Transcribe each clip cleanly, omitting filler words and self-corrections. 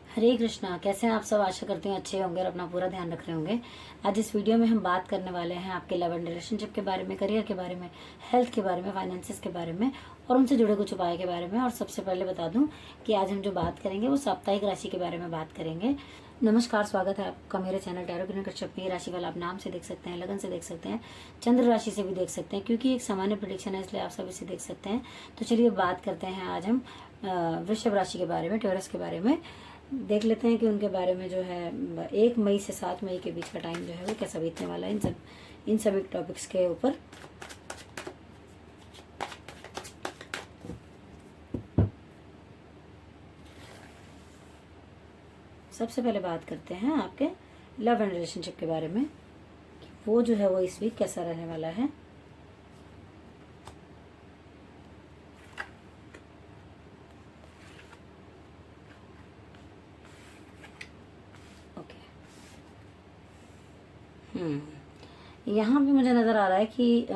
हरे कृष्णा। कैसे हैं आप सब? आशा करती हूँ अच्छे होंगे और अपना पूरा ध्यान रख रहे होंगे। आज इस वीडियो में हम बात करने वाले हैं आपके लव एंड रिलेशनशिप के बारे में, करियर के बारे में, हेल्थ के बारे में, फाइनेंसिस के बारे में और उनसे जुड़े कुछ उपाय के बारे में। और सबसे पहले बता दूं कि आज हम जो बात करेंगे वो साप्ताहिक राशि के बारे में बात करेंगे। नमस्कार, स्वागत है आपका मेरे चैनल टैरो किरण कश्यप पे। राशि वाला आप नाम से देख सकते हैं, लगन से देख सकते हैं, चंद्र राशि से भी देख सकते हैं, क्योंकि एक सामान्य प्रेडिक्शन है इसलिए आप सब इसे देख सकते हैं। तो चलिए बात करते हैं आज हम वृषभ राशि के बारे में, टॉरस के बारे में। देख लेते हैं कि उनके बारे में जो है 1 मई से 7 मई के बीच का टाइम जो है वो कैसा बीतने वाला है इन सभी टॉपिक्स के ऊपर। सबसे पहले बात करते हैं आपके लव एंड रिलेशनशिप के बारे में कि वो जो है वो इस वीक कैसा रहने वाला है। यहाँ भी मुझे नज़र आ रहा है कि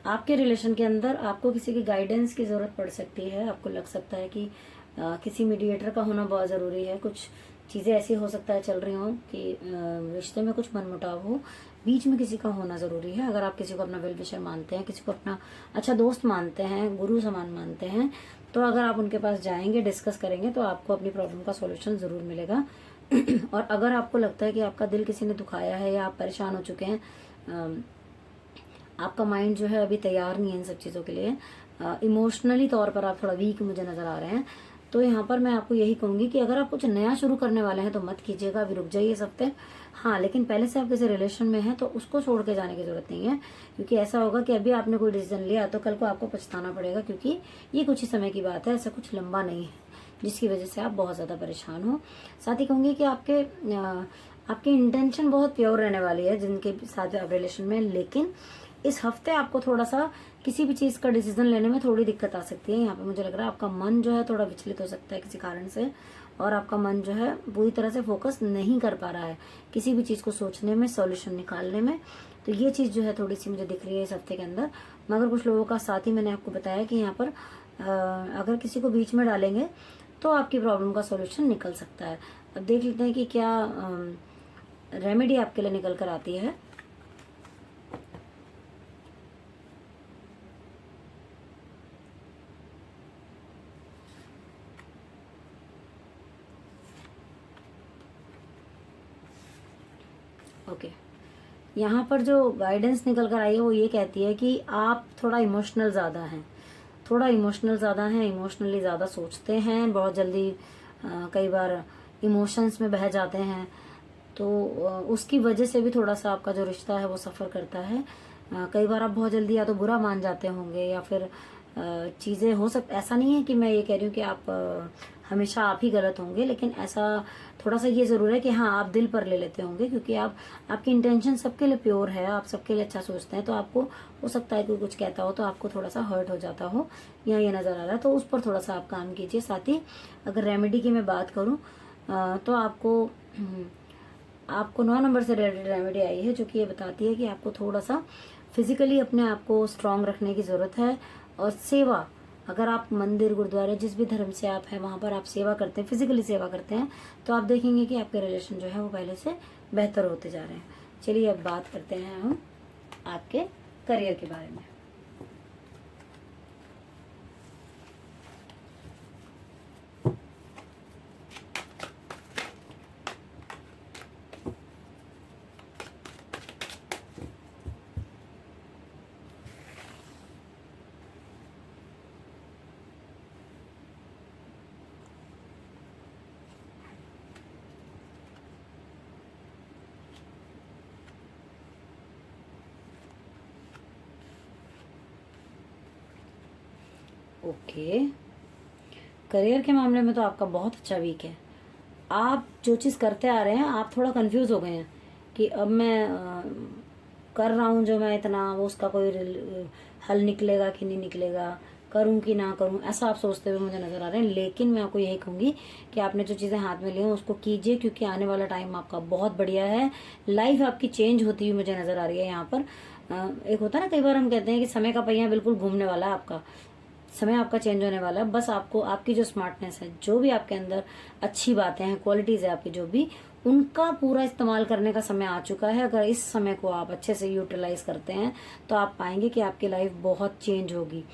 आपके रिलेशन के अंदर आपको किसी की गाइडेंस की ज़रूरत पड़ सकती है। आपको लग सकता है कि किसी मीडिएटर का होना बहुत ज़रूरी है। कुछ चीज़ें ऐसी हो सकता है चल रही हों कि रिश्ते में कुछ मनमुटाव हो, बीच में किसी का होना ज़रूरी है। अगर आप किसी को अपना वेल विशर मानते हैं, किसी को अपना अच्छा दोस्त मानते हैं, गुरु समान मानते हैं, तो अगर आप उनके पास जाएंगे, डिस्कस करेंगे, तो आपको अपनी प्रॉब्लम का सोल्यूशन ज़रूर मिलेगा। और अगर आपको लगता है कि आपका दिल किसी ने दुखाया है या आप परेशान हो चुके हैं, आपका माइंड जो है अभी तैयार नहीं है इन सब चीज़ों के लिए, इमोशनली तौर पर आप थोड़ा वीक मुझे नज़र आ रहे हैं, तो यहाँ पर मैं आपको यही कहूँगी कि अगर आप कुछ नया शुरू करने वाले हैं तो मत कीजिएगा, अभी रुक जाइए इस हफ्ते। हाँ, लेकिन पहले से आप किसी रिलेशन में हैं तो उसको छोड़ के जाने की जरूरत नहीं है, क्योंकि ऐसा होगा कि अभी आपने कोई डिसीजन लिया तो कल को आपको पछताना पड़ेगा, क्योंकि ये कुछ ही समय की बात है, ऐसा कुछ लंबा नहीं है जिसकी वजह से आप बहुत ज़्यादा परेशान हो। साथ ही कहूँगी कि आपकी इंटेंशन बहुत प्योर रहने वाली है जिनके साथ आप रिलेशन में, लेकिन इस हफ्ते आपको थोड़ा सा किसी भी चीज़ का डिसीजन लेने में थोड़ी दिक्कत आ सकती है। यहाँ पे मुझे लग रहा है आपका मन जो है थोड़ा विचलित हो सकता है किसी कारण से, और आपका मन जो है पूरी तरह से फोकस नहीं कर पा रहा है किसी भी चीज़ को सोचने में, सॉल्यूशन निकालने में। तो ये चीज़ जो है थोड़ी सी मुझे दिख रही है इस हफ्ते के अंदर। मगर कुछ लोगों का साथ ही मैंने आपको बताया कि यहाँ पर अगर किसी को बीच में डालेंगे तो आपकी प्रॉब्लम का सॉल्यूशन निकल सकता है। अब देख लेते हैं कि क्या रेमेडी आपके लिए निकल कर आती है। ओके, यहाँ पर जो गाइडेंस निकल कर आई है वो ये कहती है कि आप थोड़ा इमोशनल ज़्यादा हैं, इमोशनली ज़्यादा सोचते हैं, बहुत जल्दी कई बार इमोशंस में बह जाते हैं, तो उसकी वजह से भी थोड़ा सा आपका जो रिश्ता है वो सफ़र करता है। कई बार आप बहुत जल्दी या तो बुरा मान जाते होंगे या फिर चीज़ें हो सकता, ऐसा नहीं है कि मैं ये कह रही हूँ कि आप हमेशा आप ही गलत होंगे, लेकिन ऐसा थोड़ा सा ये ज़रूर है कि हाँ, आप दिल पर ले लेते होंगे, क्योंकि आपकी इंटेंशन सबके लिए प्योर है, आप सबके लिए अच्छा सोचते हैं। तो आपको हो सकता है कोई कुछ कहता हो तो आपको थोड़ा सा हर्ट हो जाता हो, या ये नज़र आ रहा है, तो उस पर थोड़ा सा आप काम कीजिए। साथ ही अगर रेमेडी की मैं बात करूँ तो आपको 9 नंबर से रिलेटेड रेमेडी आई है, जो कि ये बताती है कि आपको थोड़ा सा फिजिकली अपने आप को स्ट्रांग रखने की ज़रूरत है। और सेवा, अगर आप मंदिर, गुरुद्वारे, जिस भी धर्म से आप हैं वहाँ पर आप सेवा करते हैं, फिजिकली सेवा करते हैं, तो आप देखेंगे कि आपके रिलेशन जो है वो पहले से बेहतर होते जा रहे हैं। चलिए अब बात करते हैं हम आपके करियर के बारे में। ओके, करियर के मामले में तो आपका बहुत अच्छा वीक है। आप जो चीज़ करते आ रहे हैं, आप थोड़ा कंफ्यूज हो गए हैं कि अब मैं कर रहा हूँ जो मैं इतना, वो उसका कोई हल निकलेगा कि नहीं निकलेगा, करूँ कि ना करूँ, ऐसा आप सोचते हुए मुझे नज़र आ रहे हैं। लेकिन मैं आपको यही कहूँगी कि आपने जो चीज़ें हाथ में ली हैं उसको कीजिए, क्योंकि आने वाला टाइम आपका बहुत बढ़िया है। लाइफ आपकी चेंज होती हुई मुझे नज़र आ रही है यहाँ पर। एक होता है ना, कई बार हम कहते हैं कि समय का पहिया बिल्कुल घूमने वाला है आपका, समय आपका चेंज होने वाला है। बस आपको आपकी जो स्मार्टनेस है, जो भी आपके अंदर अच्छी बातें हैं, क्वालिटीज है आपकी जो भी, उनका पूरा इस्तेमाल करने का समय आ चुका है। अगर इस समय को आप अच्छे से यूटिलाइज करते हैं तो आप पाएंगे कि आपकी लाइफ बहुत चेंज होगी।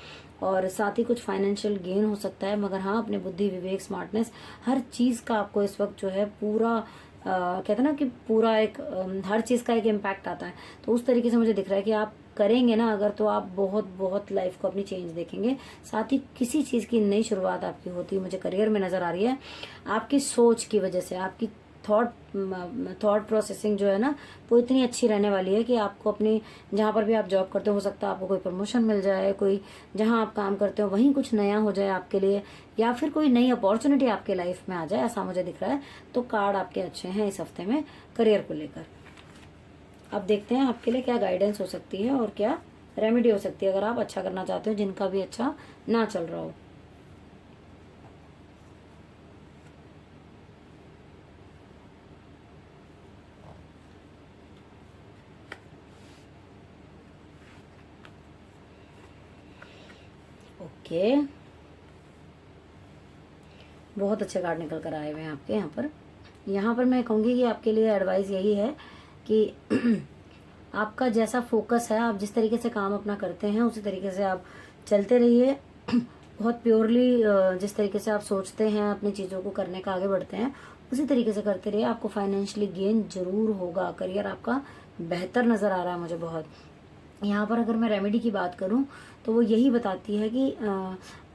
और साथ ही कुछ फाइनेंशियल गेन हो सकता है, मगर हाँ, अपने बुद्धि, विवेक, स्मार्टनेस, हर चीज का आपको इस वक्त जो है पूरा कहते हैं ना कि पूरा एक हर चीज का एक इम्पैक्ट आता है। तो उस तरीके से मुझे दिख रहा है कि आप करेंगे ना अगर, तो आप बहुत बहुत लाइफ को अपनी चेंज देखेंगे। साथ ही किसी चीज की नई शुरुआत आपकी होती है मुझे करियर में नजर आ रही है। आपकी सोच की वजह से, आपकी थॉट प्रोसेसिंग जो है ना, वो इतनी अच्छी रहने वाली है कि आपको अपनी, जहाँ पर भी आप जॉब करते हो सकता है आपको कोई प्रमोशन मिल जाए, कोई जहाँ आप काम करते हो वहीं कुछ नया हो जाए आपके लिए, या फिर कोई नई अपॉर्चुनिटी आपके लाइफ में आ जाए, ऐसा मुझे दिख रहा है। तो कार्ड आपके अच्छे हैं इस हफ्ते में करियर को लेकर। अब देखते हैं आपके लिए क्या गाइडेंस हो सकती है और क्या रेमेडी हो सकती है अगर आप अच्छा करना चाहते हो, जिनका भी अच्छा ना चल रहा हो। ओके, बहुत अच्छे कार्ड निकल कर आए हुए हैं आपके यहाँ पर मैं कहूँगी कि आपके लिए एडवाइस यही है कि आपका जैसा फोकस है, आप जिस तरीके से काम अपना करते हैं उसी तरीके से आप चलते रहिए। बहुत प्योरली जिस तरीके से आप सोचते हैं, अपनी चीज़ों को करने का आगे बढ़ते हैं, उसी तरीके से करते रहिए। आपको फाइनेंशियली गेन जरूर होगा। करियर आपका बेहतर नज़र आ रहा है मुझे बहुत। यहाँ पर अगर मैं रेमेडी की बात करूँ तो वो यही बताती है कि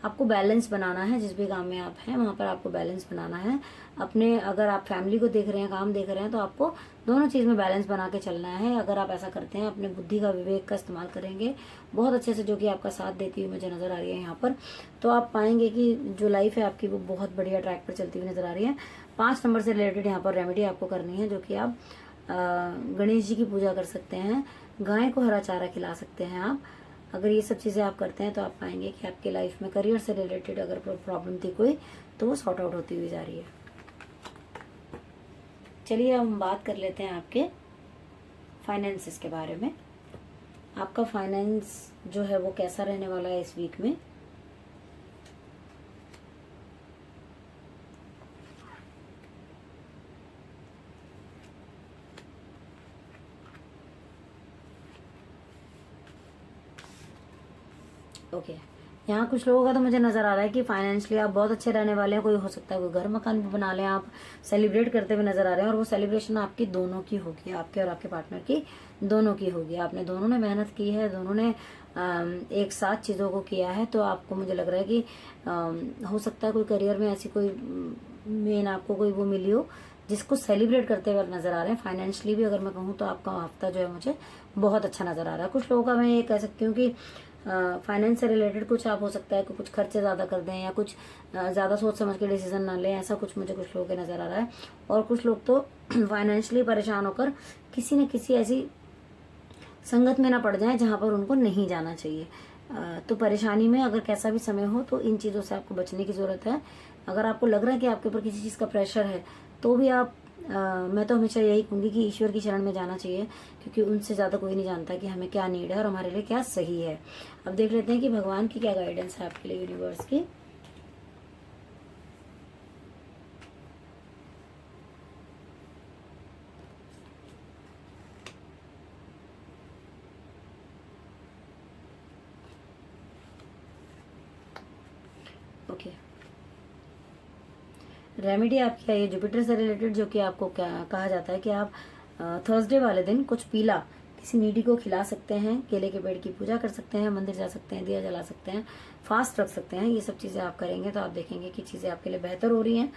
आपको बैलेंस बनाना है। जिस भी काम में आप हैं वहाँ पर आपको बैलेंस बनाना है अपने। अगर आप फैमिली को देख रहे हैं, काम देख रहे हैं, तो आपको दोनों चीज़ में बैलेंस बना के चलना है। अगर आप ऐसा करते हैं, अपने बुद्धि का, विवेक का इस्तेमाल करेंगे बहुत अच्छे से, जो कि आपका साथ देती हुई मुझे नज़र आ रही है यहाँ पर, तो आप पाएंगे कि जो लाइफ है आपकी वो बहुत बढ़िया ट्रैक पर चलती हुई नज़र आ रही है। 5 नंबर से रिलेटेड यहाँ पर रेमेडी आपको करनी है, जो कि आप गणेश जी की पूजा कर सकते हैं, गाय को हरा चारा खिला सकते हैं आप। अगर ये सब चीज़ें आप करते हैं तो आप पाएंगे कि आपके लाइफ में करियर से रिलेटेड अगर प्रॉब्लम थी कोई, तो वो सॉर्ट आउट होती हुई जा रही है। चलिए अब हम बात कर लेते हैं आपके फाइनेंसेस के बारे में। आपका फाइनेंस जो है वो कैसा रहने वाला है इस वीक में। ओके, यहाँ कुछ लोगों का तो मुझे नज़र आ रहा है कि फाइनेंशियली आप बहुत अच्छे रहने वाले हैं। कोई हो सकता है कोई घर मकान भी बना लें, आप सेलिब्रेट करते हुए नज़र आ रहे हैं, और वो सेलिब्रेशन आपकी दोनों की होगी, आपके और आपके पार्टनर की दोनों की होगी। आपने दोनों ने मेहनत की है, दोनों ने एक साथ चीज़ों को किया है। तो आपको मुझे लग रहा है कि हो सकता है कोई करियर में ऐसी कोई मेन आपको कोई वो मिली हो जिसको सेलिब्रेट करते हुए नजर आ रहे हैं। फाइनेंशियली भी अगर मैं कहूँ तो आपका हफ्ता जो है मुझे बहुत अच्छा नजर आ रहा है। कुछ लोगों का मैं ये कह सकती हूँ कि फाइनेंस से रिलेटेड कुछ आप हो सकता है कि कुछ खर्चे ज़्यादा कर दें, या कुछ ज़्यादा सोच समझ के डिसीजन ना लें, ऐसा कुछ मुझे कुछ लोगों के नज़र आ रहा है। और कुछ लोग तो फाइनेंशियली परेशान होकर किसी न किसी ऐसी संगत में ना पड़ जाए जहाँ पर उनको नहीं जाना चाहिए। तो परेशानी में अगर कैसा भी समय हो तो इन चीज़ों से आपको बचने की ज़रूरत है। अगर आपको लग रहा है कि आपके ऊपर किसी चीज़ का प्रेशर है तो भी आप मैं तो हमेशा यही कहूँगी कि ईश्वर की शरण में जाना चाहिए, क्योंकि उनसे ज़्यादा कोई नहीं जानता कि हमें क्या नीड है और हमारे लिए क्या सही है। अब देख लेते हैं कि भगवान की क्या गाइडेंस है आपके लिए, यूनिवर्स की। ओके, रेमेडी आपकी है ये जुपिटर से रिलेटेड, जो कि आपको क्या कहा जाता है कि आप थर्सडे वाले दिन कुछ पीला किसी नीडी को खिला सकते हैं, केले के पेड़ की पूजा कर सकते हैं, मंदिर जा सकते हैं, दिया जला सकते हैं, फास्ट रख सकते हैं। ये सब चीज़ें आप करेंगे तो आप देखेंगे कि चीज़ें आपके लिए बेहतर हो रही हैं।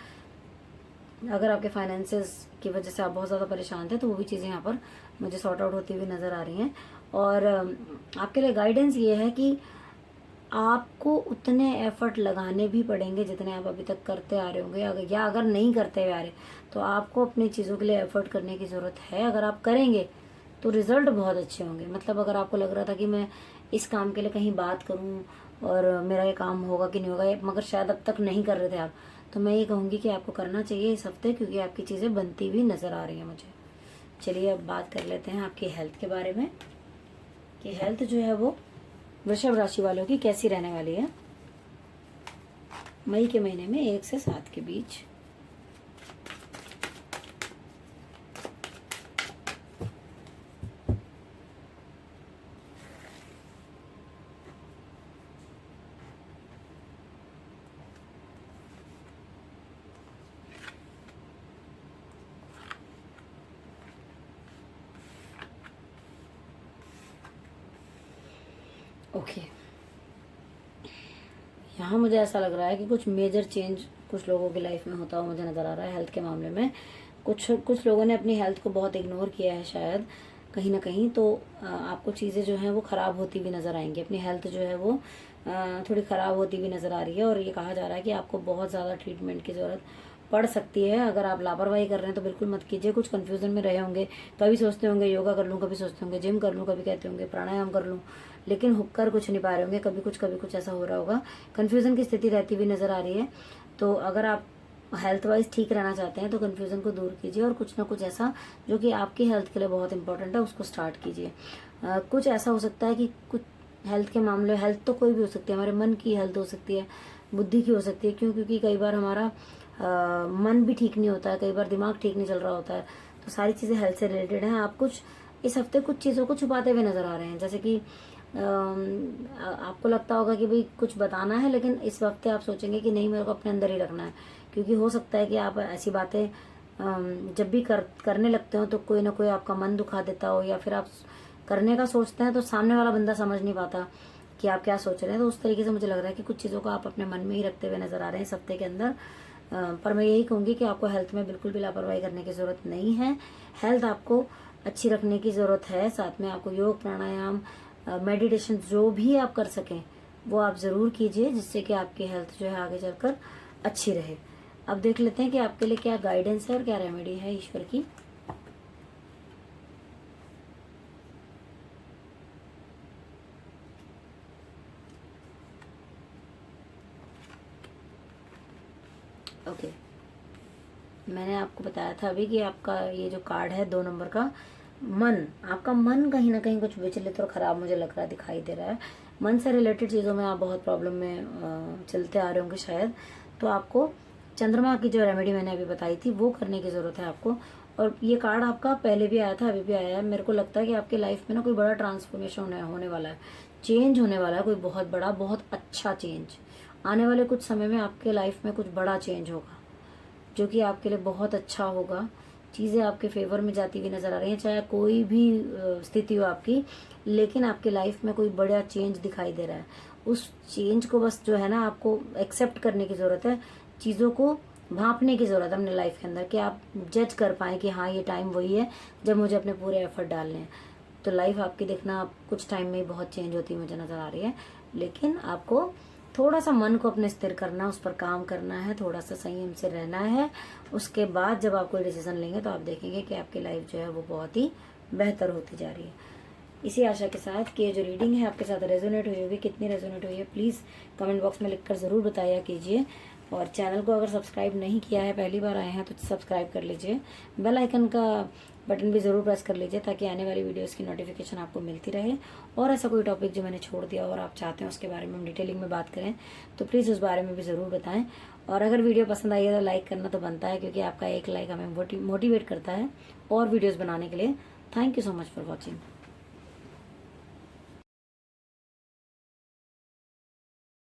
अगर आपके फाइनेंसेस की वजह से आप बहुत ज़्यादा परेशान थे तो वो भी चीज़ें यहाँ पर मुझे सॉर्ट आउट होती हुई नज़र आ रही हैं। और आपके लिए गाइडेंस ये है कि आपको उतने एफर्ट लगाने भी पड़ेंगे जितने आप अभी तक करते आ रहे होंगे, या अगर नहीं करते हुए आ रहे तो आपको अपनी चीज़ों के लिए एफर्ट करने की ज़रूरत है। अगर आप करेंगे तो रिजल्ट बहुत अच्छे होंगे। मतलब अगर आपको लग रहा था कि मैं इस काम के लिए कहीं बात करूं और मेरा ये काम होगा कि नहीं होगा, मगर शायद अब तक नहीं कर रहे थे आप, तो मैं ये कहूँगी कि आपको करना चाहिए इस हफ्ते, क्योंकि आपकी चीज़ें बनती हुई नज़र आ रही हैं मुझे। चलिए अब बात कर लेते हैं आपकी हेल्थ के बारे में कि हेल्थ जो है वो वृषभ राशि वालों की कैसी रहने वाली है। मई के महीने में 1 से 7 के बीच। ओके, यहाँ मुझे ऐसा लग रहा है कि कुछ मेजर चेंज कुछ लोगों की लाइफ में होता हुआ मुझे नज़र आ रहा है हेल्थ के मामले में। कुछ लोगों ने अपनी हेल्थ को बहुत इग्नोर किया है शायद कहीं ना कहीं, तो आपको चीज़ें जो हैं वो ख़राब होती भी नज़र आएंगी। अपनी हेल्थ जो है वो थोड़ी ख़राब होती भी नज़र आ रही है, और ये कहा जा रहा है कि आपको बहुत ज़्यादा ट्रीटमेंट की ज़रूरत पड़ सकती है। अगर आप लापरवाही कर रहे हैं तो बिल्कुल मत कीजिए। कुछ कन्फ्यूज़न में रहे होंगे, कभी सोचते होंगे योगा कर लूँ, कभी सोचते होंगे जिम कर लूँ, कभी कहते होंगे प्राणायाम कर लूँ, लेकिन हुक कर कुछ नहीं पा रहे होंगे। कभी कुछ ऐसा हो रहा होगा, कन्फ्यूज़न की स्थिति रहती हुई नज़र आ रही है। तो अगर आप हेल्थ वाइज ठीक रहना चाहते हैं तो कन्फ्यूज़न को दूर कीजिए, और कुछ ना कुछ ऐसा जो कि आपकी हेल्थ के लिए बहुत इंपॉर्टेंट है उसको स्टार्ट कीजिए। कुछ ऐसा हो सकता है कि कुछ हेल्थ के मामले, हेल्थ तो कोई भी हो सकती है, हमारे मन की हेल्थ हो सकती है, बुद्धि की हो सकती है। क्यों? क्योंकि कई बार हमारा मन भी ठीक नहीं होता है, कई बार दिमाग ठीक नहीं चल रहा होता है। तो सारी चीज़ें हेल्थ से रिलेटेड हैं। आप कुछ इस हफ्ते कुछ चीज़ों को छुपाते हुए नज़र आ रहे हैं, जैसे कि आपको लगता होगा कि भाई कुछ बताना है, लेकिन इस हफ्ते आप सोचेंगे कि नहीं, मेरे को अपने अंदर ही रखना है। क्योंकि हो सकता है कि आप ऐसी बातें जब भी करने लगते हो तो कोई ना कोई आपका मन दुखा देता हो, या फिर आप करने का सोचते हैं तो सामने वाला बंदा समझ नहीं पाता कि आप क्या सोच रहे हैं। तो उस तरीके से मुझे लग रहा है कि कुछ चीज़ों को आप अपने मन में ही रखते हुए नजर आ रहे हैं इस हफ्ते के अंदर। पर मैं यही कहूँगी कि आपको हेल्थ में बिल्कुल भी लापरवाही करने की ज़रूरत नहीं है। हेल्थ आपको अच्छी रखने की ज़रूरत है। साथ में आपको योग, प्राणायाम, मेडिटेशन जो भी आप कर सकें वो आप ज़रूर कीजिए, जिससे कि आपकी हेल्थ जो है आगे चलकर अच्छी रहे। अब देख लेते हैं कि आपके लिए क्या गाइडेंस है और क्या रेमेडी है ईश्वर की। ओके, मैंने आपको बताया था अभी कि आपका ये जो कार्ड है 2 नंबर का, आपका मन कहीं ना कहीं कुछ विचलित और ख़राब मुझे लग रहा है, दिखाई दे रहा है। मन से रिलेटेड चीज़ों में आप बहुत प्रॉब्लम में चलते आ रहे होंगे शायद। तो आपको चंद्रमा की जो रेमेडी मैंने अभी बताई थी वो करने की ज़रूरत है आपको। और ये कार्ड आपका पहले भी आया था, अभी भी आया है। मेरे को लगता है कि आपकी लाइफ में ना कोई बड़ा ट्रांसफॉर्मेशन होने वाला है, चेंज होने वाला है, कोई बहुत बड़ा, बहुत अच्छा चेंज। आने वाले कुछ समय में आपके लाइफ में कुछ बड़ा चेंज होगा जो कि आपके लिए बहुत अच्छा होगा। चीज़ें आपके फेवर में जाती हुई नज़र आ रही हैं, चाहे कोई भी स्थिति हो आपकी, लेकिन आपके लाइफ में कोई बड़ा चेंज दिखाई दे रहा है। उस चेंज को बस जो है ना आपको एक्सेप्ट करने की ज़रूरत है, चीज़ों को भांपने की ज़रूरत है अपने लाइफ के अंदर, कि आप जज कर पाएँ कि हाँ ये टाइम वही है जब मुझे अपने पूरे एफर्ट डालने हैं। तो लाइफ आपकी देखना आप कुछ टाइम में ही बहुत चेंज होती मुझे नज़र आ रही है। लेकिन आपको थोड़ा सा मन को अपने स्थिर करना, उस पर काम करना है, थोड़ा सा संयम से रहना है। उसके बाद जब आप कोई डिसीजन लेंगे तो आप देखेंगे कि आपकी लाइफ जो है वो बहुत ही बेहतर होती जा रही है। इसी आशा के साथ कि ये जो रीडिंग है आपके साथ रेजोनेट हुई होगी, कितनी रेजोनेट हुई है प्लीज़ कमेंट बॉक्स में लिखकर ज़रूर बताया कीजिए। और चैनल को अगर सब्सक्राइब नहीं किया है, पहली बार आए हैं तो सब्सक्राइब कर लीजिए। बेल आइकन का बटन भी ज़रूर प्रेस कर लीजिए ताकि आने वाली वीडियोस की नोटिफिकेशन आपको मिलती रहे। और ऐसा कोई टॉपिक जो मैंने छोड़ दिया और आप चाहते हैं उसके बारे में हम डिटेलिंग में बात करें तो प्लीज़ उस बारे में भी ज़रूर बताएं। और अगर वीडियो पसंद आई है तो लाइक करना तो बनता है, क्योंकि आपका एक लाइक हमें मोटिवेट करता है और वीडियोज़ बनाने के लिए। Thank you so much for watching.